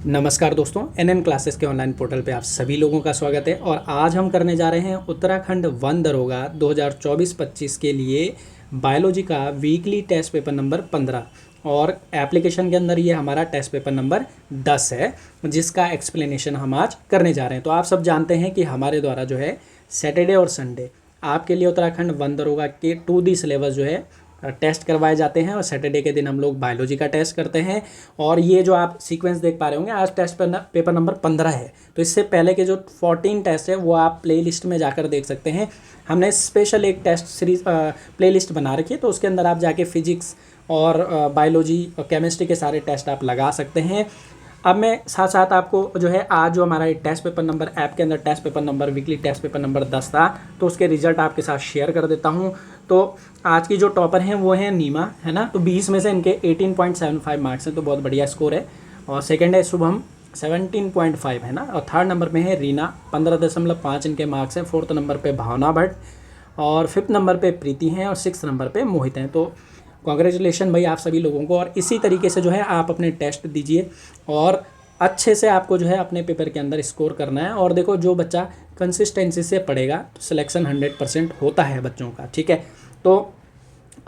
नमस्कार दोस्तों, NN classes के ऑनलाइन पोर्टल पे आप सभी लोगों का स्वागत है। और आज हम करने जा रहे हैं उत्तराखंड वन दरोगा 2024-25 के लिए बायोलॉजी का वीकली टेस्ट पेपर नंबर 15 और एप्लीकेशन के अंदर ये हमारा टेस्ट पेपर नंबर 10 है, जिसका एक्सप्लेनेशन हम आज करने जा रहे हैं। तो आप सब जानते हैं कि हमारे द्वारा जो है सैटरडे और संडे आपके लिए उत्तराखंड वन दरोगा के 2D सिलेबस जो है टेस्ट करवाए जाते हैं और सैटरडे के दिन हम लोग बायोलॉजी का टेस्ट करते हैं। और ये जो आप सीक्वेंस देख पा रहे होंगे, आज टेस्ट पेपर नंबर 15 है। तो इससे पहले के जो 14 टेस्ट है वो आप प्लेलिस्ट में जाकर देख सकते हैं। हमने स्पेशल एक टेस्ट सीरीज प्लेलिस्ट बना रखी है, तो उसके अंदर आप जाके फिजिक्स और बायोलॉजी और केमिस्ट्री के सारे टेस्ट आप लगा सकते हैं। अब मैं साथ साथ आपको जो है आज जो हमारा टेस्ट पेपर नंबर ऐप के अंदर test paper number weekly test paper number 10 था, तो उसके रिजल्ट आपके साथ शेयर कर देता हूं। तो आज की जो टॉपर हैं वो हैं नीमा, है ना। तो 20 में से इनके 18.75 मार्क्स हैं, तो बहुत बढ़िया स्कोर है। और सेकंड है शुभम, 17.5 है ना। और थर्ड नंबर पे है रीना, 15.5 इनके मार्क्स हैं। फोर्थ नंबर पे भावना भट्ट और फिफ्थ नंबर पे प्रीति हैं और सिक्स नंबर पे मोहित हैं। तो कॉन्ग्रेचुलेशन भाई आप सभी लोगों को। और इसी तरीके से जो है आप अपने टेस्ट दीजिए और अच्छे से आपको जो है अपने पेपर के अंदर स्कोर करना है। और देखो, जो बच्चा कंसिस्टेंसी से पढ़ेगा तो सिलेक्शन 100% होता है बच्चों का, ठीक है। तो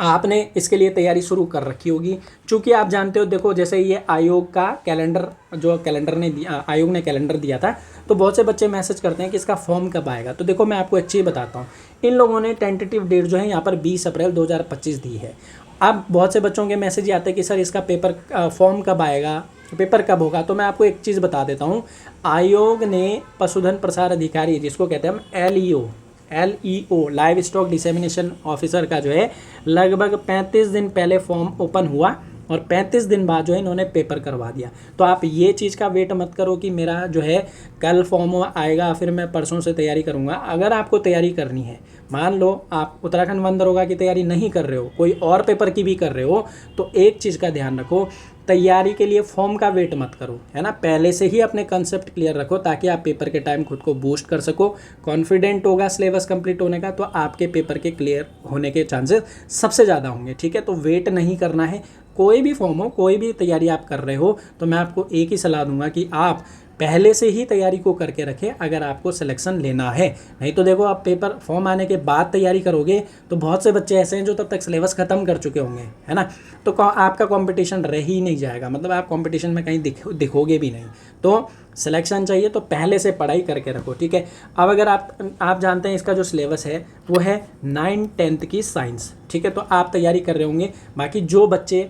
आपने इसके लिए तैयारी शुरू कर रखी होगी, क्योंकि आप जानते हो, देखो जैसे ये आयोग का कैलेंडर, जो कैलेंडर ने दिया, आयोग ने कैलेंडर दिया था, तो बहुत से बच्चे मैसेज करते हैं कि इसका फॉर्म कब आएगा। तो देखो मैं आपको एक चीज़ बताता हूँ, इन लोगों ने टेंटेटिव डेट जो है यहाँ पर 20 अप्रैल 2025 दी है। अब बहुत से बच्चों के मैसेज आते हैं कि सर इसका पेपर फॉर्म कब आएगा, पेपर कब होगा। तो मैं आपको एक चीज़ बता देता हूँ, आयोग ने पशुधन प्रसार अधिकारी, जिसको कहते हैं हम LEO live stock dissemination officer का जो है लगभग 35 दिन पहले फॉर्म ओपन हुआ और 35 दिन बाद जो है इन्होंने पेपर करवा दिया। तो आप ये चीज़ का वेट मत करो कि मेरा जो है कल फॉर्म आएगा फिर मैं परसों से तैयारी करूँगा। अगर आपको तैयारी करनी है, मान लो आप उत्तराखंड वन दरोगा की तैयारी नहीं कर रहे हो, कोई और पेपर की भी कर रहे हो, तो एक चीज़ का ध्यान रखो, तैयारी के लिए फॉर्म का वेट मत करो, है ना। पहले से ही अपने कंसेप्ट क्लियर रखो ताकि आप पेपर के टाइम खुद को बूस्ट कर सको। कॉन्फिडेंट होगा सिलेबस कंप्लीट होने का, तो आपके पेपर के क्लियर होने के चांसेस सबसे ज़्यादा होंगे, ठीक है। तो वेट नहीं करना है। कोई भी फॉर्म हो, कोई भी तैयारी आप कर रहे हो, तो मैं आपको एक ही सलाह दूंगा कि आप पहले से ही तैयारी को करके रखें अगर आपको सिलेक्शन लेना है। नहीं तो देखो, आप पेपर फॉर्म आने के बाद तैयारी करोगे तो बहुत से बच्चे ऐसे हैं जो तब तक सिलेबस ख़त्म कर चुके होंगे, है ना। तो आपका कंपटीशन रह ही नहीं जाएगा, मतलब आप कंपटीशन में कहीं दिखोगे भी नहीं। तो सिलेक्शन चाहिए तो पहले से पढ़ाई करके रखो, ठीक है। अब अगर आप जानते हैं इसका जो सिलेबस है वो है 9th-10th की साइंस, ठीक है। तो आप तैयारी कर रहे होंगे। बाकी जो बच्चे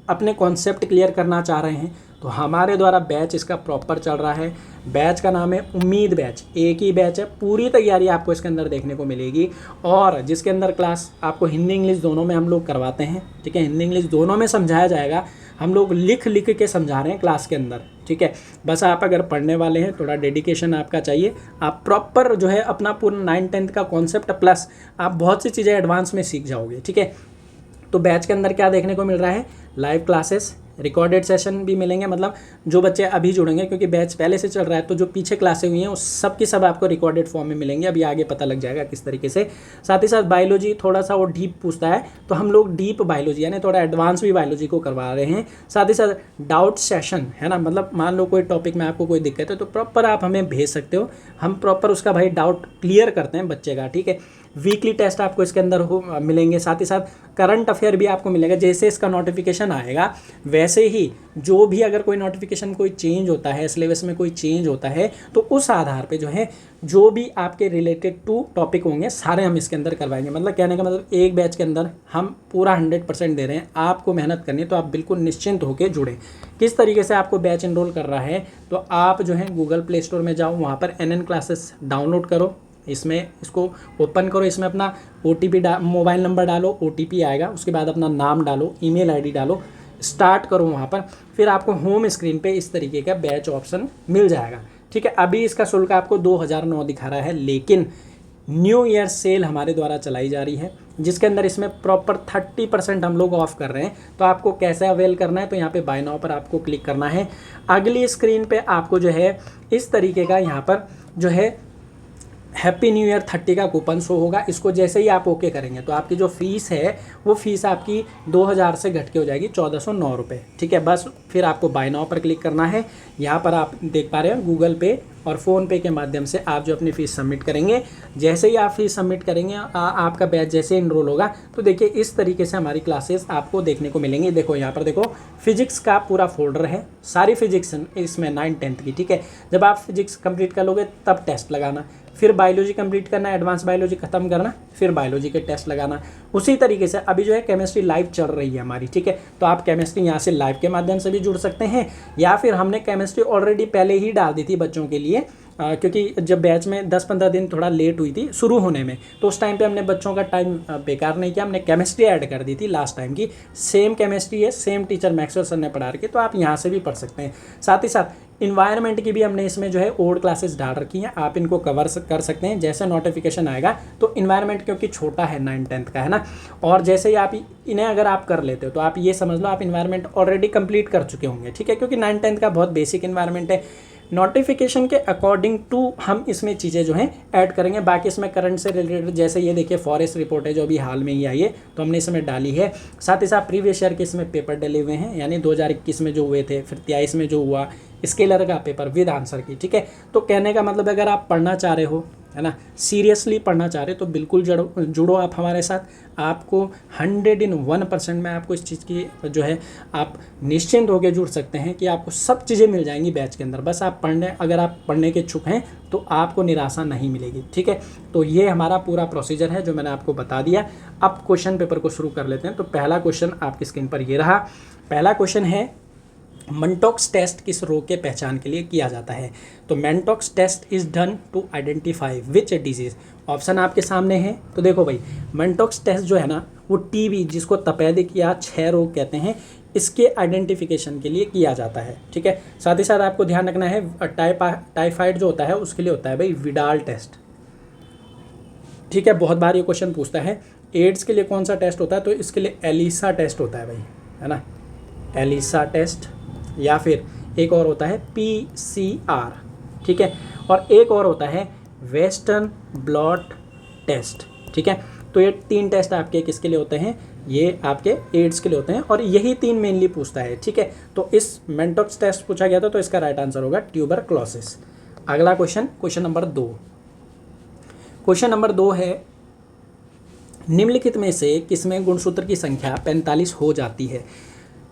अपने कॉन्सेप्ट क्लियर करना चाह रहे हैं, तो हमारे द्वारा बैच इसका प्रॉपर चल रहा है। बैच का नाम है उम्मीद बैच, एक ही बैच है, पूरी तैयारी आपको इसके अंदर देखने को मिलेगी। और जिसके अंदर क्लास आपको हिंदी इंग्लिश दोनों में हम लोग करवाते हैं, ठीक है। हिंदी इंग्लिश दोनों में समझाया जाएगा, हम लोग लिख के समझा रहे हैं क्लास के अंदर, ठीक है। बस आप अगर पढ़ने वाले हैं, थोड़ा डेडिकेशन आपका चाहिए, आप प्रॉपर जो है अपना पूरा 9th-10th का कॉन्सेप्ट प्लस आप बहुत सी चीज़ें एडवांस में सीख जाओगे, ठीक है। तो बैच के अंदर क्या देखने को मिल रहा है, लाइव क्लासेस, रिकॉर्डेड सेशन भी मिलेंगे। मतलब जो बच्चे अभी जुड़ेंगे, क्योंकि बैच पहले से चल रहा है, तो जो पीछे क्लासें हुई हैं उस सब की सब आपको रिकॉर्डेड फॉर्म में मिलेंगे। अभी आगे पता लग जाएगा किस तरीके से। साथ ही साथ बायोलॉजी थोड़ा सा वो डीप पूछता है, तो हम लोग डीप बायोलॉजी यानी थोड़ा एडवांस भी बायोलॉजी को करवा रहे हैं। साथ ही साथ डाउट सेशन, है ना। मतलब मान लो कोई टॉपिक में आपको कोई दिक्कत है तो प्रॉपर आप हमें भेज सकते हो, हम प्रॉपर उसका भाई डाउट क्लियर करते हैं बच्चे का, ठीक है। वीकली टेस्ट आपको इसके अंदर मिलेंगे। साथ ही साथ करंट अफेयर भी आपको मिलेगा। जैसे इसका नोटिफिकेशन आएगा वैसे ही जो भी अगर कोई नोटिफिकेशन कोई चेंज होता है, सिलेबस में कोई चेंज होता है, तो उस आधार पे जो है जो भी आपके रिलेटेड टू टॉपिक होंगे सारे हम इसके अंदर करवाएंगे। मतलब कहने का मतलब एक बैच के अंदर हम पूरा 100% दे रहे हैं। आपको मेहनत करनी है तो आप बिल्कुल निश्चिंत होकर जुड़ें। किस तरीके से आपको बैच इनरोल कर रहा है, तो आप जो है गूगल प्ले स्टोर में जाओ, वहाँ पर NN क्लासेस डाउनलोड करो, इसमें इसको ओपन करो, इसमें अपना OTP मोबाइल नंबर डालो, OTP आएगा, उसके बाद अपना नाम डालो, ईमेल ID डालो, स्टार्ट करो वहाँ पर। फिर आपको होम स्क्रीन पे इस तरीके का बैच ऑप्शन मिल जाएगा, ठीक है। अभी इसका शुल्क आपको 2009 दिखा रहा है, लेकिन न्यू ईयर सेल हमारे द्वारा चलाई जा रही है, जिसके अंदर इसमें प्रॉपर 30% हम लोग ऑफ कर रहे हैं। तो आपको कैसे अवेल करना है, तो यहाँ पे बाय नाउ पर आपको क्लिक करना है। अगली स्क्रीन पे आपको जो है इस तरीके का यहाँ पर जो है हैप्पी न्यू ईयर 30 का कूपन शो होगा। इसको जैसे ही आप ओके करेंगे तो आपकी जो फ़ीस है वो फ़ीस आपकी 2000 से घट के हो जाएगी 1409 रुपये। ठीक है, बस फिर आपको बाय नाउ पर क्लिक करना है। यहाँ पर आप देख पा रहे हो गूगल पे और फ़ोनपे के माध्यम से आप जो अपनी फ़ीस सबमिट करेंगे, जैसे ही आप फीस सबमिट करेंगे आपका बैच जैसे इनरोल होगा तो देखिए इस तरीके से हमारी क्लासेस आपको देखने को मिलेंगी। देखो यहाँ पर देखो फिजिक्स का पूरा फोल्डर है, सारी फिजिक्स इसमें 9th-10th की। ठीक है, जब आप फिजिक्स कंप्लीट कर लोगे तब टेस्ट लगाना, फिर बायोलॉजी कंप्लीट करना, एडवांस बायोलॉजी खत्म करना, फिर बायोलॉजी के टेस्ट लगाना। उसी तरीके से अभी जो है केमिस्ट्री लाइव चल रही है हमारी। ठीक है, तो आप केमिस्ट्री यहाँ से लाइव के माध्यम से भी जुड़ सकते हैं, या फिर हमने केमिस्ट्री ऑलरेडी पहले ही डाल दी थी बच्चों के लिए, क्योंकि जब बैच में 10-15 दिन थोड़ा लेट हुई थी शुरू होने में, तो उस टाइम पे हमने बच्चों का टाइम बेकार नहीं किया, हमने केमिस्ट्री ऐड कर दी थी लास्ट टाइम की। सेम केमिस्ट्री है, सेम टीचर मैक्सवेल सर ने पढ़ा रखी, तो आप यहाँ से भी पढ़ सकते हैं। साथ ही साथ इन्वायरमेंट की भी हमने इसमें जो है ओल्ड क्लासेस डाल रखी हैं, आप इनको कवर कर सकते हैं। जैसे नोटिफिकेशन आएगा तो इन्वायरमेंट क्योंकि छोटा है 9th-10th का है ना, और जैसे ही आप इन्हें अगर आप कर लेते हो तो आप ये समझ लो आप इन्वायरमेंट ऑलरेडी कंप्लीट कर चुके होंगे। ठीक है, क्योंकि 9th-10th का बहुत बेसिक इन्वायरमेंट है। नोटिफिकेशन के अकॉर्डिंग टू हम इसमें चीज़ें जो हैं ऐड करेंगे। बाकी इसमें करंट से रिलेटेड जैसे ये देखिए फॉरेस्ट रिपोर्ट है जो अभी हाल में ही आई है, तो हमने इसमें डाली है। साथ ही साथ प्रीवियस ईयर के इसमें पेपर डले हुए हैं, यानी 2021 में जो हुए थे, फिर 23 में जो हुआ, स्केलर का पेपर विद आंसर की। ठीक है, तो कहने का मतलब अगर आप पढ़ना चाह रहे हो, है ना, सीरियसली पढ़ना चाह रहे हो, तो बिल्कुल जुड़ो आप हमारे साथ। आपको 101% में आपको इस चीज़ की जो है आप निश्चिंत होकर जुड़ सकते हैं कि आपको सब चीज़ें मिल जाएंगी बैच के अंदर। बस आप अगर आप पढ़ने के इच्छुक हैं तो आपको निराशा नहीं मिलेगी। ठीक है, तो ये हमारा पूरा प्रोसीजर है जो मैंने आपको बता दिया। अब क्वेश्चन पेपर को शुरू कर लेते हैं। तो पहला क्वेश्चन आपकी स्क्रीन पर ये रहा। पहला क्वेश्चन है मंटॉक्स टेस्ट किस रोग के पहचान के लिए किया जाता है? तो Mantoux test is done to identify which disease. Option आपके सामने है। तो देखो भाई, मंटॉक्स टेस्ट जो है ना वो टीबी, जिसको तपेदिक या क्षय रोग कहते हैं, इसके आइडेंटिफिकेशन के लिए किया जाता है। ठीक है, साथ ही साथ आपको ध्यान रखना है टाइफाइड जो होता है उसके लिए होता है भाई विडाल टेस्ट। ठीक है, बहुत बार ये क्वेश्चन पूछता है। एड्स के लिए कौन सा टेस्ट होता है? तो इसके लिए एलिसा टेस्ट होता है भाई, है ना, एलिसा टेस्ट, या फिर एक और होता है PCR। ठीक है, और एक और होता है वेस्टर्न ब्लॉट टेस्ट। ठीक है, तो ये 3 टेस्ट आपके किसके लिए होते हैं? ये आपके एड्स के लिए होते हैं, और यही 3 मेनली पूछता है। ठीक है, तो इस मंटॉक्स टेस्ट पूछा गया था, तो इसका राइट आंसर होगा ट्यूबरक्लोसिस। अगला question, question number 2। Question number 2 है, निम्नलिखित में से किसमें गुणसूत्र की संख्या 45 हो जाती है?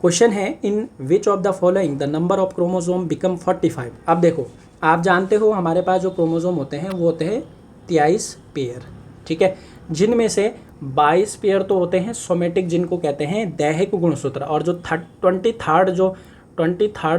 क्वेश्चन है, in which of the following the number of chromosome become 45। अब देखो, आप जानते हो हमारे पास जो क्रोमोसोम होते हैं वो होते हैं 23 पेयर। ठीक है, जिनमें से 22 पेयर तो होते हैं सोमेटिक, जिनको कहते हैं दैहिक गुणसूत्र, और जो 23rd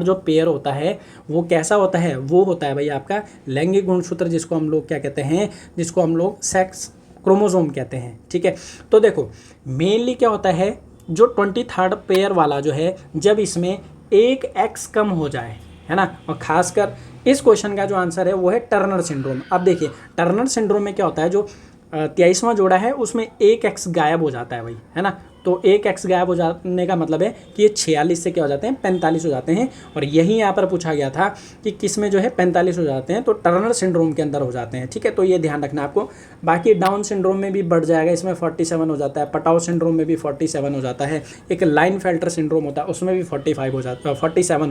जो पेयर होता है वो कैसा होता है? वो होता है भाई आपका लैंगिक गुणसूत्र, जिसको हम लोग क्या कहते हैं? जिसको हम लोग सेक्स क्रोमोसोम कहते हैं। ठीक है, तो देखो मेनली क्या होता है, जो 23rd पेयर वाला जो है, जब इसमें एक एक्स कम हो जाए, है ना, और खासकर इस क्वेश्चन का जो आंसर है वो है टर्नर सिंड्रोम। अब देखिए टर्नर सिंड्रोम में क्या होता है, जो 23वां जोड़ा है उसमें एक एक्स गायब हो जाता है भाई, है ना, तो एक एक्स गायब हो जाने का मतलब है कि ये 46 से क्या हो जाते हैं? 45 हो जाते हैं। और यही यहाँ पर पूछा गया था कि किस में जो है 45 हो जाते हैं, तो टर्नर सिंड्रोम के अंदर हो जाते हैं। ठीक है, तो ये ध्यान रखना आपको। बाकी डाउन सिंड्रोम में भी बढ़ जाएगा, इसमें 47 हो जाता है। पटाव सिंड्रोम में भी 47 हो जाता है। एक लाइनफेल्टर सिंड्रोम होता है उसमें भी 47 हो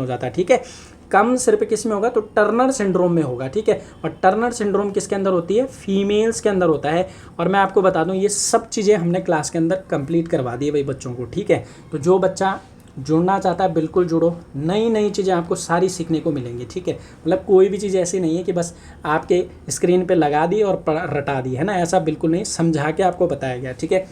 जाता है। ठीक है, कम सिर्फ किस में होगा? तो टर्नर सिंड्रोम में होगा। ठीक है, और टर्नर सिंड्रोम किसके अंदर होती है? फीमेल्स के अंदर होता है। और मैं आपको बता दूं ये सब चीज़ें हमने क्लास के अंदर कंप्लीट करवा दी है भाई बच्चों को। ठीक है, तो जो बच्चा जुड़ना चाहता है बिल्कुल जुड़ो, नई नई चीज़ें आपको सारी सीखने को मिलेंगी। ठीक है, मतलब कोई भी चीज़ ऐसी नहीं है कि बस आपके स्क्रीन पे लगा दी और रटा दी, है ना, ऐसा बिल्कुल नहीं, समझा के आपको बताया गया। ठीक है,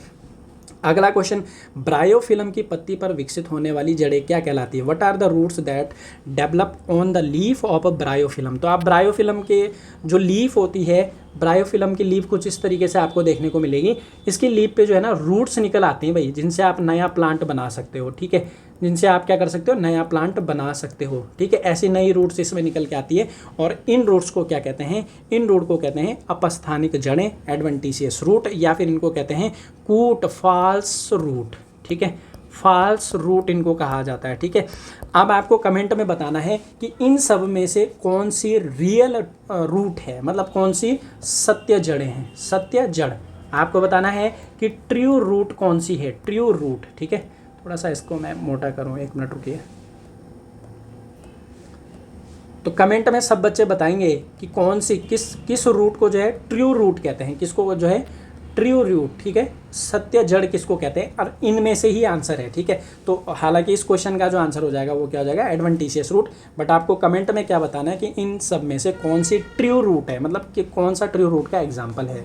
अगला क्वेश्चन, ब्रायोफिल्म की पत्ती पर विकसित होने वाली जड़ें क्या कहलाती है? What are the roots that develop on the leaf of a bryophyllum? तो आप ब्रायोफिल्म के जो लीफ होती है, ब्रायोफिल्म की लीफ कुछ इस तरीके से आपको देखने को मिलेगी। इसकी लीफ पे जो है ना रूट्स निकल आती हैं भाई, जिनसे आप नया प्लांट बना सकते हो। ठीक है, जिनसे आप क्या कर सकते हो? नया प्लांट बना सकते हो। ठीक है, ऐसी नई रूट्स इसमें निकल के आती है, और इन रूट्स को क्या कहते हैं? इन रूट को कहते हैं अपस्थानिक जड़ें, एडवेंटिशियस रूट, या फिर इनको कहते हैं कूट फॉल्स रूट। ठीक है, फॉल्स रूट इनको कहा जाता है। ठीक है, अब आपको कमेंट में बताना है कि इन सब में से कौन सी रियल रूट है, मतलब कौन सी सत्य जड़ें हैं, सत्य जड़ आपको बताना है कि ट्रू रूट कौन सी है, ट्रू रूट। ठीक है, थोड़ा सा इसको मैं मोटा करूँ, 1 मिनट रुकिए। तो कमेंट में सब बच्चे बताएंगे कि कौन सी किस रूट को जो है ट्रू रूट कहते हैं, किसको जो है ट्रू रूट। ठीक है, सत्य जड़ किसको कहते हैं, और इनमें से ही आंसर है। ठीक है, तो हालांकि इस क्वेश्चन का जो आंसर हो जाएगा वो क्या हो जाएगा, एडवेंटिशियस रूट। बट आपको कमेंट में क्या बताना है कि इन सब में से कौन सी ट्रू रूट है, मतलब कि कौन सा ट्रू रूट का एग्जाम्पल है।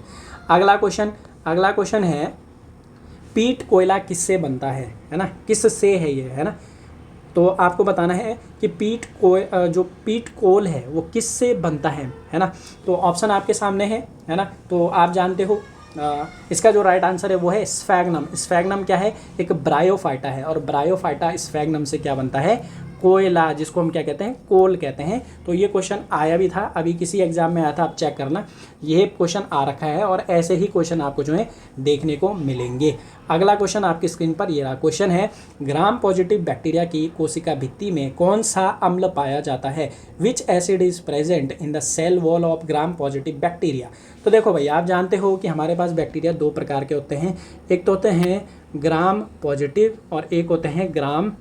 अगला क्वेश्चन है पीट कोयला किससे बनता है ना, किससे है ये, है ना। तो आपको बताना है कि जो पीट कोल है वो किससे बनता है ना। तो ऑप्शन आपके सामने है ना। तो आप जानते हो इसका जो राइट आंसर है वो है स्फैग्नम। स्फैग्नम क्या है, एक ब्रायोफाइटा है, और ब्रायोफाइटा स्फैग्नम से क्या बनता है, कोयला, जिसको हम क्या कहते हैं, कोल कहते हैं। तो ये क्वेश्चन आया भी था, अभी किसी एग्जाम में आया था, आप चेक करना, ये क्वेश्चन आ रखा है, और ऐसे ही क्वेश्चन आपको जो है देखने को मिलेंगे। अगला क्वेश्चन आपकी स्क्रीन पर ये रहा। क्वेश्चन है ग्राम पॉजिटिव बैक्टीरिया की कोशिका भित्ति में कौन सा अम्ल पाया जाता है, which acid is present in the cell wall of gram positive bacteria. तो देखो भाई, आप जानते हो कि हमारे पास बैक्टीरिया 2 प्रकार के होते हैं, एक तो होते हैं ग्राम पॉजिटिव और एक होते हैं ग्राम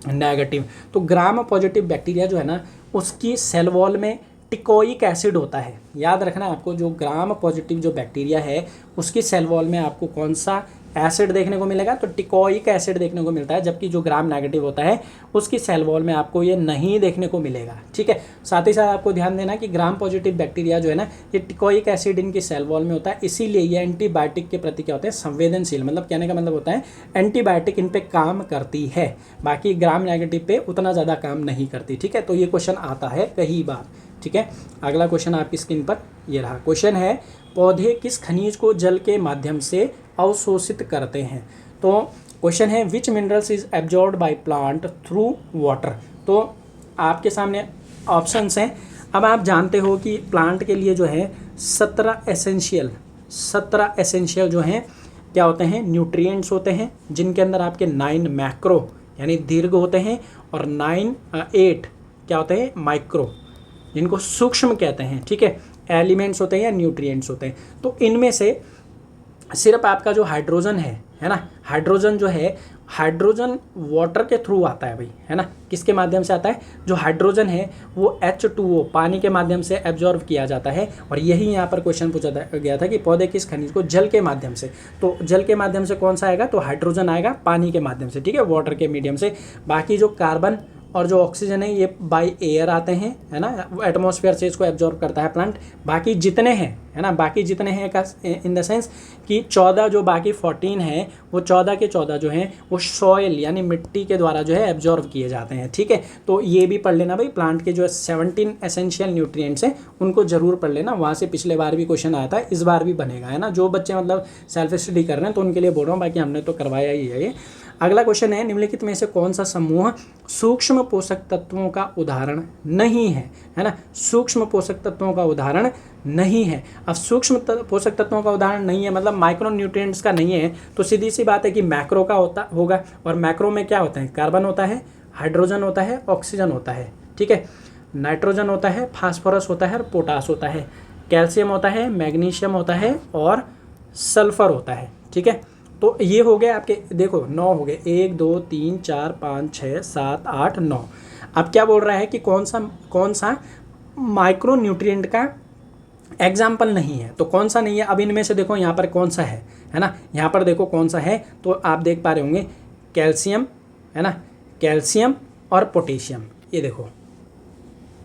नेगेटिव। तो ग्राम पॉजिटिव बैक्टीरिया जो है ना, उसकी सेल वॉल में टिकोइक एसिड होता है। याद रखना आपको, जो ग्राम पॉजिटिव जो बैक्टीरिया है उसकी सेल वॉल में आपको कौन सा एसिड देखने को मिलेगा, तो टिकोइक एसिड देखने को मिलता है। जबकि जो ग्राम नेगेटिव होता है उसकी सेल वॉल में आपको ये नहीं देखने को मिलेगा। ठीक है, साथ ही साथ आपको ध्यान देना कि ग्राम पॉजिटिव बैक्टीरिया जो है ना, ये टिकोइक एसिड इनकी सेल वॉल में होता है, इसीलिए ये एंटीबायोटिक के प्रति क्या होते हैं, संवेदनशील। मतलब कहने का मतलब होता है एंटीबायोटिक इन पे काम करती है, बाकी ग्राम नेगेटिव पे उतना ज़्यादा काम नहीं करती। ठीक है, तो ये क्वेश्चन आता है कई बार। ठीक है, अगला क्वेश्चन आपकी स्क्रीन पर ये रहा। क्वेश्चन है पौधे किस खनिज को जल के माध्यम से अवशोषित करते हैं। तो क्वेश्चन है which minerals is absorbed by plant through water. तो आपके सामने ऑप्शंस हैं। अब आप जानते हो कि प्लांट के लिए जो है 17 एसेंशियल जो हैं क्या होते हैं, न्यूट्रिएंट्स होते हैं, जिनके अंदर आपके 9 मैक्रो यानी दीर्घ होते हैं, और 8 क्या होते हैं, माइक्रो, जिनको सूक्ष्म कहते हैं। ठीक है, एलिमेंट्स होते हैं या न्यूट्रिएंट्स होते हैं। तो इनमें से सिर्फ आपका जो हाइड्रोजन है ना, हाइड्रोजन जो है, हाइड्रोजन वाटर के थ्रू आता है भाई, है ना। किसके माध्यम से आता है, जो हाइड्रोजन है वो H2O पानी के माध्यम से एब्जॉर्व किया जाता है। और यही यहाँ पर क्वेश्चन पूछा गया था कि पौधे किस खनिज को जल के माध्यम से, तो जल के माध्यम से कौन सा आएगा, तो हाइड्रोजन आएगा पानी के माध्यम से। ठीक है, वाटर के मीडियम से। बाकी जो कार्बन और जो ऑक्सीजन है ये बाय एयर आते हैं, है ना, एटमॉस्फेयर से इसको एब्जॉर्ब करता है प्लांट। बाकी जितने हैं, है ना, बाकी जितने हैं का इन द सेंस कि 14 जो बाकी 14 हैं, वो 14 के 14 जो हैं वो सॉइल यानी मिट्टी के द्वारा जो है एब्जॉर्ब किए जाते हैं। ठीक है, तो ये भी पढ़ लेना भाई, प्लांट के जो 17 एसेंशियल न्यूट्रिएंट्स हैं उनको जरूर पढ़ लेना। वहाँ से पिछले बार भी क्वेश्चन आया था, इस बार भी बनेगा, है ना। जो बच्चे मतलब सेल्फ स्टडी कर रहे हैं तो उनके लिए बोल रहा हूँ, बाकी हमने तो करवाया ही है ये। अगला क्वेश्चन है निम्नलिखित में से कौन सा समूह सूक्ष्म पोषक तत्वों का उदाहरण नहीं है, है ना। सूक्ष्म पोषक तत्वों का उदाहरण नहीं है। अब सूक्ष्म पोषक तत्वों का उदाहरण नहीं है मतलब माइक्रो न्यूट्रिएंट्स का नहीं है, तो सीधी सी बात है कि मैक्रो का होगा। और मैक्रो में क्या होता है, कार्बन होता है, हाइड्रोजन होता है, ऑक्सीजन होता है। ठीक है, नाइट्रोजन होता है, फास्फोरस होता है और पोटास होता है, कैल्शियम होता है, मैग्नीशियम होता है और सल्फर होता है। ठीक है, तो ये हो गए आपके, देखो 9 हो गए, 1 2 3 4 5 6 7 8 9। अब क्या बोल रहा है कि कौन सा माइक्रो न्यूट्रिएंट का एग्जाम्पल नहीं है, तो कौन सा नहीं है। अब इनमें से देखो यहाँ पर कौन सा है ना, यहाँ पर देखो कौन सा है, तो आप देख पा रहे होंगे कैल्शियम, है ना, कैल्शियम और पोटेशियम, ये देखो।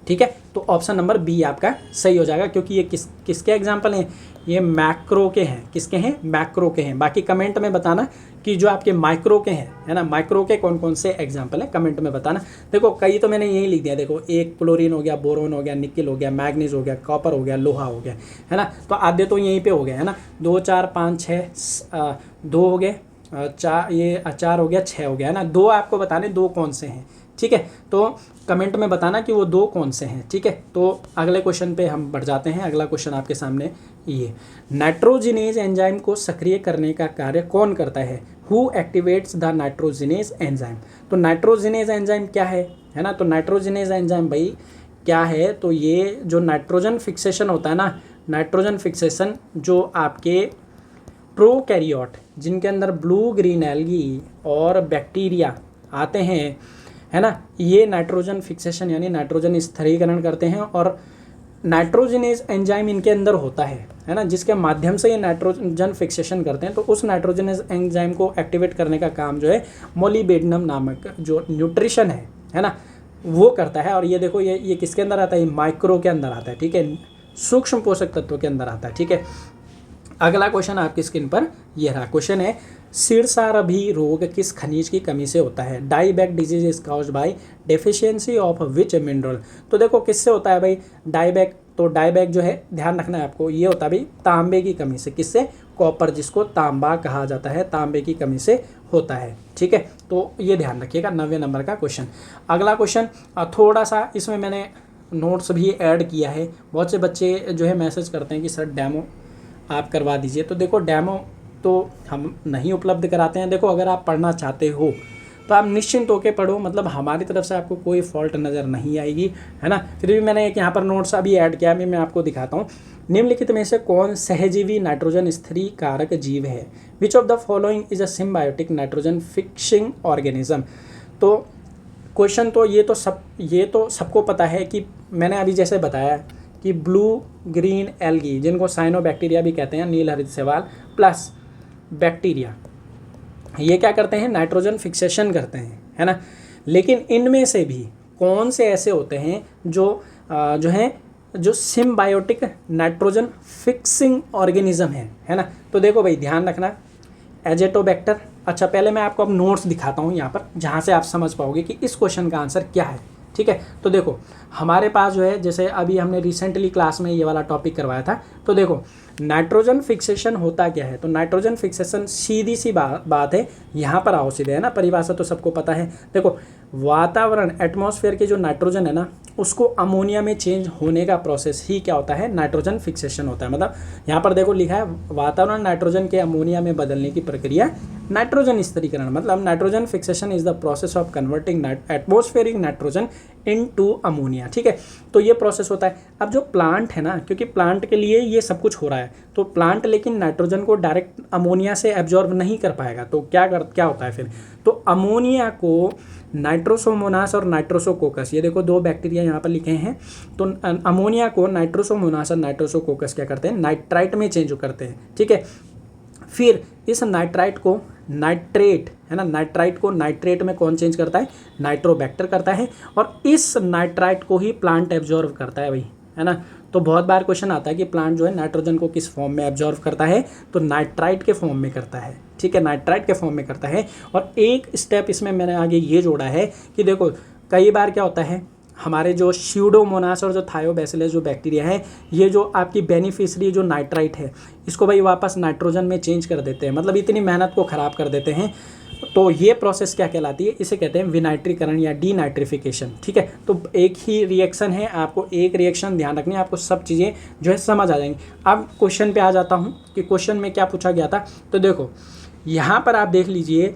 ठीक है, तो ऑप्शन नंबर बी आपका सही हो जाएगा, क्योंकि ये किसके एग्जाम्पल हैं, ये मैक्रो के हैं। किसके हैं, मैक्रो के हैं। बाकी कमेंट में बताना कि जो आपके माइक्रो के हैं, है ना, माइक्रो के कौन कौन से एग्जाम्पल है, कमेंट में बताना। देखो कई तो मैंने यही लिख दिया, देखो एक क्लोरीन हो गया, बोरोन हो गया, निकिल हो गया, मैग्नीज हो गया, कॉपर हो गया, लोहा हो गया, है ना। तो आधे तो यहीं पे हो गए, है ना। 2 4 5 6 2 हो गए, 4 हो गया, 6 हो गया, है ना। 2 आपको बताने 2 कौन से हैं। ठीक है, तो कमेंट में बताना कि वो 2 कौन से हैं। ठीक है, तो अगले क्वेश्चन पे हम बढ़ जाते हैं। अगला क्वेश्चन आपके सामने ये, नाइट्रोजिनेज एंजाइम को सक्रिय करने का कार्य कौन करता है, who activates the nitrogenase enzyme. तो नाइट्रोजिनेज एंजाइम क्या है ना। तो नाइट्रोजिनेज एंजाइम भाई क्या है, तो ये जो नाइट्रोजन फिक्सेशन होता है ना, नाइट्रोजन फिक्सेशन जो आपके प्रोकैरियोट जिनके अंदर ब्लू ग्रीन एल्गी और बैक्टीरिया आते हैं, है ना, ये नाइट्रोजन फिक्सेशन यानी नाइट्रोजन स्थिरीकरण करते हैं और नाइट्रोजिनेज एंजाइम इनके अंदर होता है ना, जिसके माध्यम से ये नाइट्रोजन फिक्सेशन करते हैं। तो उस नाइट्रोजिनेज एंजाइम को एक्टिवेट करने का काम जो है मोलिबेडनम नामक जो न्यूट्रिशन है ना, वो करता है। और ये देखो ये किसके अंदर आता है, माइक्रो के अंदर आता है, ठीक है, सूक्ष्म पोषक तत्वों के अंदर आता है, ठीक है। अगला क्वेश्चन आपकी स्क्रीन पर ये रहा। क्वेश्चन है शीर्षारभी रोग किस खनिज की कमी से होता है। Dieback disease is caused bye deficiency of which mineral. तो देखो किससे होता है भाई डाईबैक, तो डाईबैक जो है ध्यान रखना है आपको, ये होता है भाई तांबे की कमी से। किससे, कॉपर, जिसको तांबा कहा जाता है, तांबे की कमी से होता है, ठीक है। तो ये ध्यान रखिएगा, 90 नंबर का क्वेश्चन। अगला क्वेश्चन थोड़ा सा इसमें मैंने नोट्स भी ऐड किया है। बहुत से बच्चे जो है मैसेज करते हैं कि सर डेमो आप करवा दीजिए। तो देखो डेमो तो हम नहीं उपलब्ध कराते हैं। देखो अगर आप पढ़ना चाहते हो तो आप निश्चिंत होकर पढ़ो, मतलब हमारी तरफ से आपको कोई फॉल्ट नज़र नहीं आएगी, है ना। फिर भी मैंने एक यहाँ पर नोट्स अभी ऐड किया, मैं आपको दिखाता हूँ। निम्नलिखित में से कौन सहजीवी नाइट्रोजन स्थिरीकारक जीव है। विच of the following is a symbiotic nitrogen fixing organism. तो क्वेश्चन तो ये तो सबको पता है कि मैंने अभी जैसे बताया कि ब्लू ग्रीन एल्गी जिनको साइनोबैक्टीरिया भी कहते हैं, नील हरित शैवाल प्लस बैक्टीरिया, ये क्या करते हैं, नाइट्रोजन फिक्सेशन करते हैं, है ना। लेकिन इनमें से भी कौन से ऐसे होते हैं जो सिम्बायोटिक नाइट्रोजन फिक्सिंग ऑर्गेनिज्म है ना। तो देखो भाई ध्यान रखना, एजेटोबैक्टर। अच्छा पहले मैं आपको अब नोट्स दिखाता हूँ यहाँ पर, जहाँ से आप समझ पाओगे कि इस क्वेश्चन का आंसर क्या है, ठीक है। तो देखो हमारे पास जो है, जैसे अभी हमने रिसेंटली क्लास में ये वाला टॉपिक करवाया था। तो देखो नाइट्रोजन फिक्सेशन होता क्या है, तो नाइट्रोजन फिक्सेशन सीधी सी बात है, यहाँ पर आओ सीधे, है ना, परिभाषा तो सबको पता है। देखो वातावरण एटमॉस्फेयर के जो नाइट्रोजन है ना, उसको अमोनिया में चेंज होने का प्रोसेस ही क्या होता है, नाइट्रोजन फिक्सेशन होता है। मतलब यहाँ पर देखो लिखा है वातावरण नाइट्रोजन के अमोनिया में बदलने की प्रक्रिया नाइट्रोजन स्थिरीकरण। मतलब nitrogen fixation is the process of converting atmospheric nitrogen into ammonia, ठीक है। तो ये प्रोसेस होता है। अब जो प्लांट है ना, क्योंकि प्लांट के लिए ये सब कुछ हो रहा है, तो प्लांट लेकिन नाइट्रोजन को डायरेक्ट अमोनिया से एब्जॉर्ब नहीं कर पाएगा। तो क्या होता है फिर, तो अमोनिया को नाइट्रोसोमोनास और नाइट्रोसोकोकस, ये देखो दो बैक्टीरिया यहाँ पर लिखे हैं, तो अमोनिया को नाइट्रोसोमोनास और नाइट्रोसोकोकस क्या करते हैं, नाइट्राइट में चेंज करते हैं, ठीक है। फिर इस नाइट्राइट को नाइट्रेट, है ना, नाइट्राइट को नाइट्रेट में कौन चेंज करता है, नाइट्रोबैक्टर करता है, और इस नाइट्राइट को ही प्लांट एब्जॉर्व करता है भाई, है ना। तो बहुत बार क्वेश्चन आता है कि प्लांट जो है नाइट्रोजन को किस फॉर्म में एब्जॉर्व करता है, तो नाइट्राइट के फॉर्म में करता है, ठीक है, नाइट्राइट के फॉर्म में करता है। और एक स्टेप इसमें मैंने आगे ये जोड़ा है कि देखो कई बार क्या होता है, हमारे जो स्यूडोमोनास और जो थायोबैसिलस जो बैक्टीरिया है, ये जो आपकी बेनिफिशियरी जो नाइट्राइट है, इसको भाई वापस नाइट्रोजन में चेंज कर देते हैं, मतलब इतनी मेहनत को ख़राब कर देते हैं। तो ये प्रोसेस क्या कहलाती है, इसे कहते हैं विनाइट्रीकरण या डीनाइट्रिफिकेशन, ठीक है। तो एक ही रिएक्शन है, आपको एक रिएक्शन ध्यान रखनी है, आपको सब चीज़ें जो है समझ आ जाएंगी। अब क्वेश्चन पे आ जाता हूँ कि क्वेश्चन में क्या पूछा गया था। तो देखो यहाँ पर आप देख लीजिए,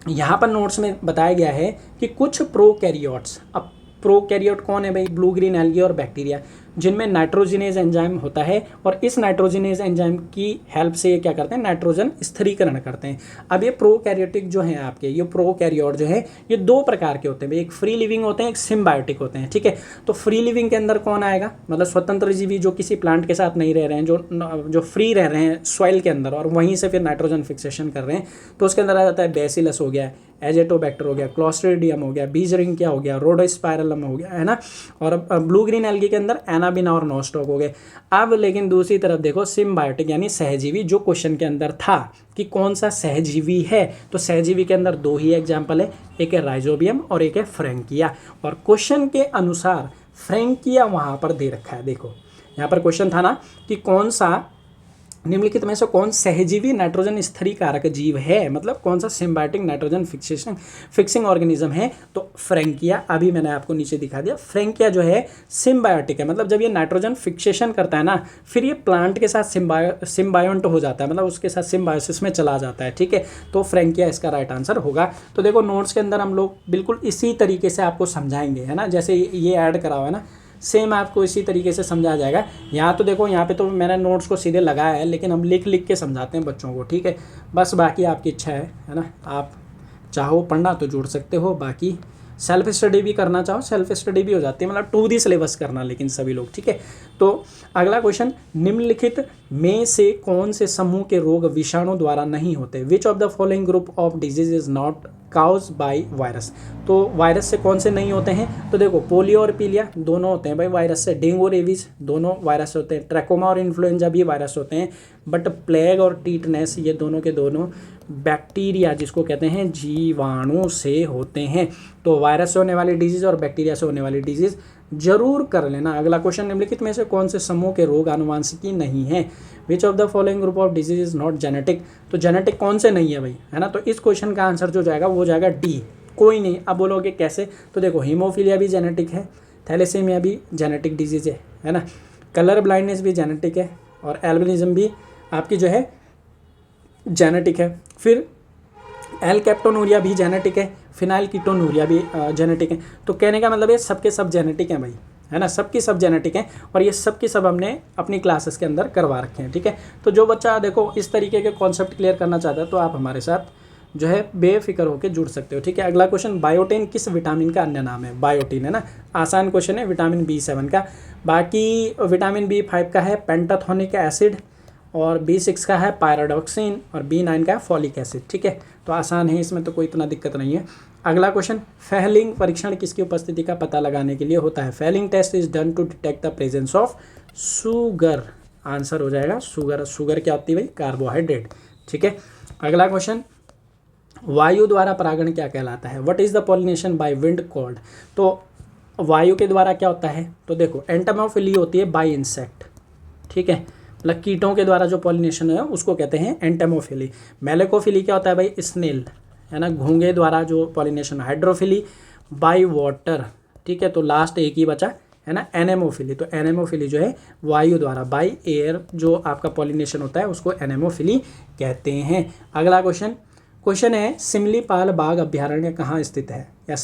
यहाँ पर नोट्स में बताया गया है कि कुछ प्रोकैरियोट्स, अब प्रोकैरियोट कौन है भाई, ब्लू ग्रीन एल्गी और बैक्टीरिया, जिनमें नाइट्रोजिनेज एंजाइम होता है, और इस नाइट्रोजिनेज एंजाइम की हेल्प से ये क्या करते हैं, नाइट्रोजन स्थिरीकरण करते हैं। अब ये प्रोकैरियोटिक जो हैं आपके, ये प्रोकैरियोट जो है ये दो प्रकार के होते हैं, एक फ्री लिविंग होते हैं, एक सिम्बायोटिक होते हैं, ठीक है। तो फ्री लिविंग के अंदर कौन आएगा, मतलब स्वतंत्र जीवी जो किसी प्लांट के साथ नहीं रह रहे हैं, जो फ्री रह रहे हैं सॉइल के अंदर और वहीं से फिर नाइट्रोजन फिक्सेशन कर रहे हैं, तो उसके अंदर आ जाता है बेसिलस हो गया, एजेटोबैक्टर हो गया, क्लोस्ट्रीडियम हो गया, बीजरिंग हो गया, रोडोस्पाइरलम हो गया, है ना। और ब्लू ग्रीन एल्गी के अंदर एनाबिना और नोस्टॉक हो गए। अब लेकिन दूसरी तरफ देखो सिम्बायोटिक यानी सहजीवी, जो क्वेश्चन के अंदर था कि कौन सा सहजीवी है, तो सहजीवी के अंदर दो ही एग्जाम्पल है, एक है राइजोबियम और एक है फ्रैंकिया। और क्वेश्चन के अनुसार फ्रैंकिया वहाँ पर दे रखा है। देखो यहाँ पर क्वेश्चन था ना कि कौन सा निम्नलिखित में से कौन सहजीवी नाइट्रोजन स्थिरीकारक जीव है, मतलब कौन सा सिम्बायोटिक नाइट्रोजन फिक्सिंग ऑर्गेनिज्म है? तो फ्रैंकिया। अभी मैंने आपको नीचे दिखा दिया, फ्रैंकिया जो है सिम्बायोटिक है, मतलब जब ये नाइट्रोजन फिक्सेशन करता है ना, फिर ये प्लांट के साथ सिम्बायोंट हो जाता है, मतलब उसके साथ सिम्बायोसिस में चला जाता है, ठीक है। तो फ्रैंकिया इसका राइट आंसर होगा। तो देखो नोट्स के अंदर हम लोग बिल्कुल इसी तरीके से आपको समझाएंगे, है ना, जैसे ये ऐड करा हुआ है ना, सेम आपको इसी तरीके से समझा जाएगा। यहाँ तो देखो, यहाँ पे तो मैंने नोट्स को सीधे लगाया है, लेकिन हम लिख लिख के समझाते हैं बच्चों को, ठीक है। बस बाकी आपकी इच्छा है ना, आप चाहो पढ़ना तो जुड़ सकते हो, बाकी सेल्फ स्टडी भी करना चाहो सेल्फ स्टडी भी हो जाती है, मतलब 2D सिलेबस करना लेकिन सभी लोग, ठीक है। तो अगला क्वेश्चन, निम्नलिखित में से कौन से समूह के रोग विषाणु द्वारा नहीं होते? Which of the following group of disease is not cause by virus? तो वायरस से कौन से नहीं होते हैं? तो देखो पोलियो और पीलिया दोनों होते हैं भाई वायरस से, डेंगू रेबीज दोनों वायरस से होते हैं, ट्रैकोमा और इन्फ्लुएंजा भी वायरस होते हैं, बट प्लेग और टीटनेस ये दोनों के दोनों बैक्टीरिया जिसको कहते हैं जीवाणु से होते हैं। तो वायरस से होने वाली डिजीज़ और बैक्टीरिया से होने वाली डिजीज़ जरूर कर लेना। अगला क्वेश्चन, निम्नलिखित में से कौन से समूह के रोग आनुवांशिकी नहीं है? विच of the following group of disease is not genetic? तो जेनेटिक कौन से नहीं है भाई, है ना। तो इस क्वेश्चन का आंसर जो जाएगा वो जाएगा डी, कोई नहीं। अब बोलोगे कैसे? तो देखो हीमोफीलिया भी जेनेटिक है, थैलेसीमिया भी जेनेटिक डिजीज है ना, कलर ब्लाइंडनेस भी जेनेटिक है, और एल्बिनिज्म भी आपकी जो है जेनेटिक है। फिर एल कैप्टोनूरिया भी जेनेटिक है, फिनाइल कीटोनूरिया भी जेनेटिक है। तो कहने का मतलब ये सबके सब जेनेटिक हैं भाई, है ना, सबकी सब जेनेटिक हैं, और ये सब की सब हमने अपनी क्लासेस के अंदर करवा रखे हैं, ठीक है। तो जो बच्चा देखो इस तरीके के कॉन्सेप्ट क्लियर करना चाहता है तो आप हमारे साथ जो है बेफिक्र होकर जुड़ सकते हो, ठीक है। अगला क्वेश्चन, बायोटिन किस विटामिन का अन्य नाम है? बायोटिन, है ना, आसान क्वेश्चन है, विटामिन B7 का। बाकी विटामिन B5 का है पेंटाथोनिक एसिड, और B6 का है पायरोडॉक्सिन, और B9 का है फॉलिक एसिड, ठीक है। तो आसान है, इसमें तो कोई इतना दिक्कत नहीं है। अगला क्वेश्चन, फेहलिंग परीक्षण किसकी उपस्थिति का पता लगाने के लिए होता है? Fehling test is done to detect the presence of sugar. Answer हो जाएगा शुगर। शुगर क्या होती है भाई? कार्बोहाइड्रेट, ठीक है। अगला क्वेश्चन, वायु द्वारा परागण क्या कहलाता है? What is the pollination by wind called? तो वायु के द्वारा क्या होता है? तो देखो एंटमोफिली होती है बाय इंसेक्ट, ठीक है, मतलब कीटों के द्वारा जो पॉलिनेशन है उसको कहते हैं एंटेमोफिली। मेलेकोफिली क्या होता है भाई? स्नेल, है ना, घोंगे द्वारा जो पॉलिनेशन। हाइड्रोफिली बाय वाटर, ठीक है। तो लास्ट एक ही बचा, है ना, एनेमोफिली। तो एनेमोफिली जो है वायु द्वारा बाय एयर जो आपका पॉलिनेशन होता है उसको एनेमोफिली कहते हैं। अगला क्वेश्चन है, सिमलीपाल बाघ अभ्यारण्य कहाँ स्थित है? या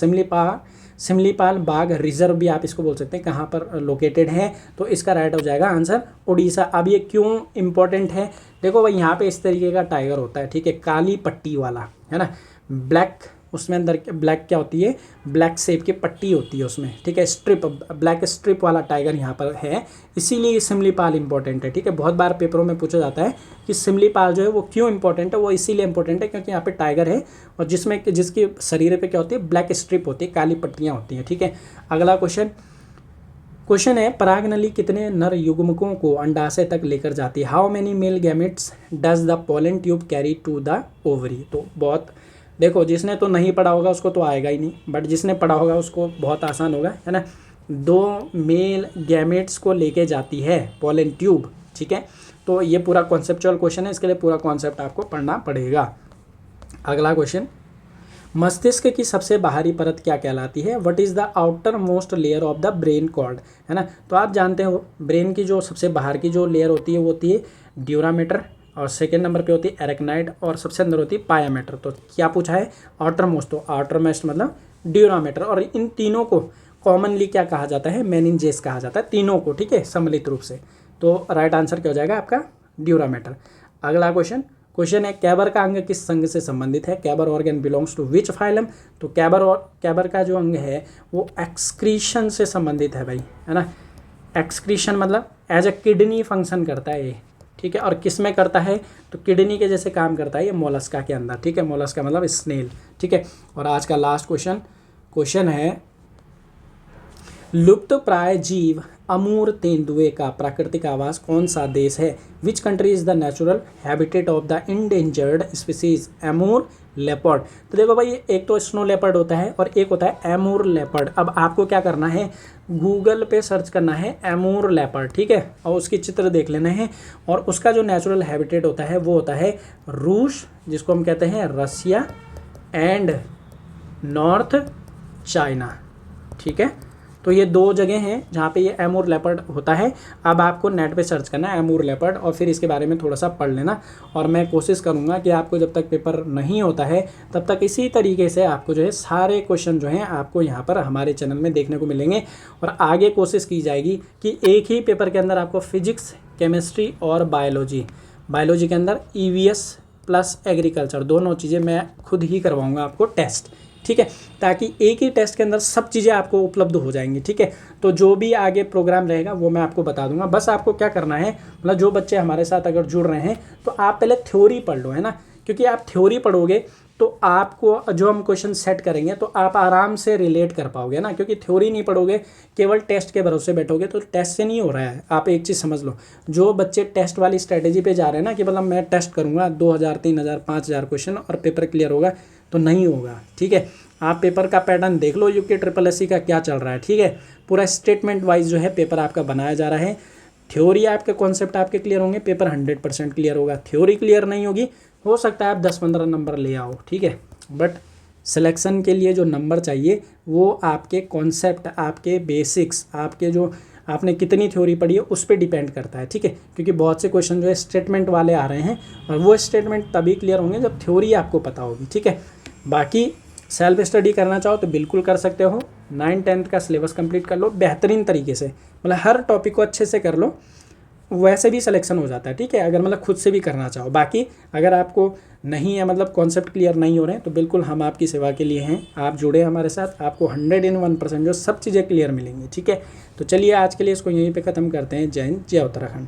सिमलीपाल बाघ रिजर्व भी आप इसको बोल सकते हैं, कहाँ पर लोकेटेड है? तो इसका राइट हो जाएगा आंसर उड़ीसा। अब ये क्यों इंपॉर्टेंट है? देखो भाई यहाँ पे इस तरीके का टाइगर होता है, ठीक है, काली पट्टी वाला, है ना, ब्लैक, उसमें अंदर ब्लैक क्या होती है? ब्लैक शेप की पट्टी होती है उसमें, ठीक है, स्ट्रिप, ब्लैक स्ट्रिप वाला टाइगर यहाँ पर है, इसीलिए सिमलीपाल इंपॉर्टेंट है, ठीक है। बहुत बार पेपरों में पूछा जाता है कि सिमलीपाल जो है वो क्यों इंपॉर्टेंट है? वो इसीलिए इंपॉर्टेंट है क्योंकि यहाँ पे टाइगर है और जिसकी शरीर पे क्या होती है? ब्लैक स्ट्रिप होती है, काली पट्टियाँ होती हैं, ठीक है। अगला क्वेश्चन है, परागनली कितने नर युग्मकों को अंडाशय तक लेकर जाती है? How many male gametes does the pollen tube carry to the ovary? तो बहुत देखो, जिसने तो नहीं पढ़ा होगा उसको तो आएगा ही नहीं, बट जिसने पढ़ा होगा उसको बहुत आसान होगा, है ना। 2 मेल गैमेट्स को लेके जाती है पोलन ट्यूब, ठीक है। तो ये पूरा कॉन्सेप्चुअल क्वेश्चन है, इसके लिए पूरा कॉन्सेप्ट आपको पढ़ना पड़ेगा। अगला क्वेश्चन, मस्तिष्क की सबसे बाहरी परत क्या कहलाती है? What is the outermost layer of the brain cord? है ना, तो आप जानते हो ब्रेन की जो सबसे बाहर की जो लेयर होती है वो होती है ड्यूरामेटर, और सेकेंड नंबर पे होती है एरेक्नाइड, और सबसे अंदर होती है पायामेटर। तो क्या पूछा है? आउटर मोस्ट, तो आउटर मोस्ट मतलब ड्यूरामेटर, और इन तीनों को कॉमनली क्या कहा जाता है? मेनिंजेस कहा जाता है तीनों को, ठीक है, सम्मिलित रूप से। तो राइट आंसर क्या हो जाएगा आपका? ड्यूरामेटर। अगला क्वेश्चन है, कैबर का अंग किस संघ से संबंधित है? Keber organ belongs to which phylum? तो कैबर का जो अंग है वो एक्सक्रीशन से संबंधित है भाई, है ना। एक्सक्रीशन मतलब एज ए किडनी फंक्शन करता है ये, ठीक है। और किस में करता है? तो किडनी के जैसे काम करता है ये मोलस्का के अंदर, ठीक है। मोलस्का मतलब स्नेल, ठीक है। और आज का लास्ट क्वेश्चन है, लुप्त प्राय जीव अमूर तेंदुए का प्राकृतिक आवास कौन सा देश है? Which country is the natural habitat of the endangered species Amur leopard? तो देखो भाई, एक तो स्नो लेपर्ड होता है और एक होता है एमूर लेपर्ड। अब आपको क्या करना है, गूगल पे सर्च करना है एमूर लेपर्ड, ठीक है, और उसकी चित्र देख लेना है। और उसका जो नेचुरल हैबिटेट होता है वो होता है रूस, जिसको हम कहते हैं रसिया, एंड नॉर्थ चाइना, ठीक है। तो ये दो जगह हैं जहाँ पे ये एमूर लेपर्ड होता है। अब आपको नेट पे सर्च करना है एमूर लेपर्ड और फिर इसके बारे में थोड़ा सा पढ़ लेना। और मैं कोशिश करूँगा कि आपको जब तक पेपर नहीं होता है तब तक इसी तरीके से आपको जो है सारे क्वेश्चन जो हैं आपको यहाँ पर हमारे चैनल में देखने को मिलेंगे। और आगे कोशिश की जाएगी कि एक ही पेपर के अंदर आपको फिजिक्स, केमिस्ट्री और बायोलॉजी के अंदर EVS प्लस एग्रीकल्चर दोनों चीज़ें मैं खुद ही करवाऊँगा आपको टेस्ट, ठीक है, ताकि एक ही टेस्ट के अंदर सब चीज़ें आपको उपलब्ध हो जाएंगी, ठीक है। तो जो भी आगे प्रोग्राम रहेगा वो मैं आपको बता दूंगा। बस आपको क्या करना है, मतलब जो बच्चे हमारे साथ अगर जुड़ रहे हैं तो आप पहले थ्योरी पढ़ लो, है ना, क्योंकि आप थ्योरी पढ़ोगे तो आपको जो हम क्वेश्चन सेट करेंगे तो आप आराम से रिलेट कर पाओगे ना, क्योंकि थ्योरी नहीं पढ़ोगे, केवल टेस्ट के भरोसे बैठोगे तो टेस्ट से नहीं हो रहा है। आप एक चीज़ समझ लो, जो बच्चे टेस्ट वाली स्ट्रेटेजी पे जा रहे हैं ना कि मतलब मैं टेस्ट करूँगा 2000, 3000, 5000 क्वेश्चन और पेपर क्लियर होगा, तो नहीं होगा, ठीक है। आप पेपर का पैटर्न देख लो, यूके SSC का क्या चल रहा है, ठीक है। पूरा स्टेटमेंट वाइज जो है पेपर आपका बनाया जा रहा है। थ्योरी आपके कॉन्सेप्ट आपके क्लियर होंगे, पेपर 100% क्लियर होगा। थ्योरी क्लियर नहीं होगी, हो सकता है आप 10-15 नंबर ले आओ, ठीक है, बट सिलेक्शन के लिए जो नंबर चाहिए वो आपके कॉन्सेप्ट, आपके बेसिक्स, आपके जो आपने कितनी थ्योरी पढ़ी है उस पर डिपेंड करता है, ठीक है। क्योंकि बहुत से क्वेश्चन जो है स्टेटमेंट वाले आ रहे हैं और वो स्टेटमेंट तभी क्लियर होंगे जब थ्योरी आपको पता होगी, ठीक है। बाकी सेल्फ स्टडी करना चाहो तो बिल्कुल कर सकते हो। 9-10 का सिलेबस कंप्लीट कर लो बेहतरीन तरीके से, मतलब हर टॉपिक को अच्छे से कर लो, वैसे भी सिलेक्शन हो जाता है, ठीक है, अगर मतलब खुद से भी करना चाहो। बाकी अगर आपको नहीं है, मतलब कॉन्सेप्ट क्लियर नहीं हो रहे हैं, तो बिल्कुल हम आपकी सेवा के लिए हैं। आप जुड़े हमारे साथ, आपको 101% जो सब चीज़ें क्लियर मिलेंगी, ठीक है। तो चलिए आज के लिए इसको यहीं पे ख़त्म करते हैं। जय हिंद, जय उत्तराखंड।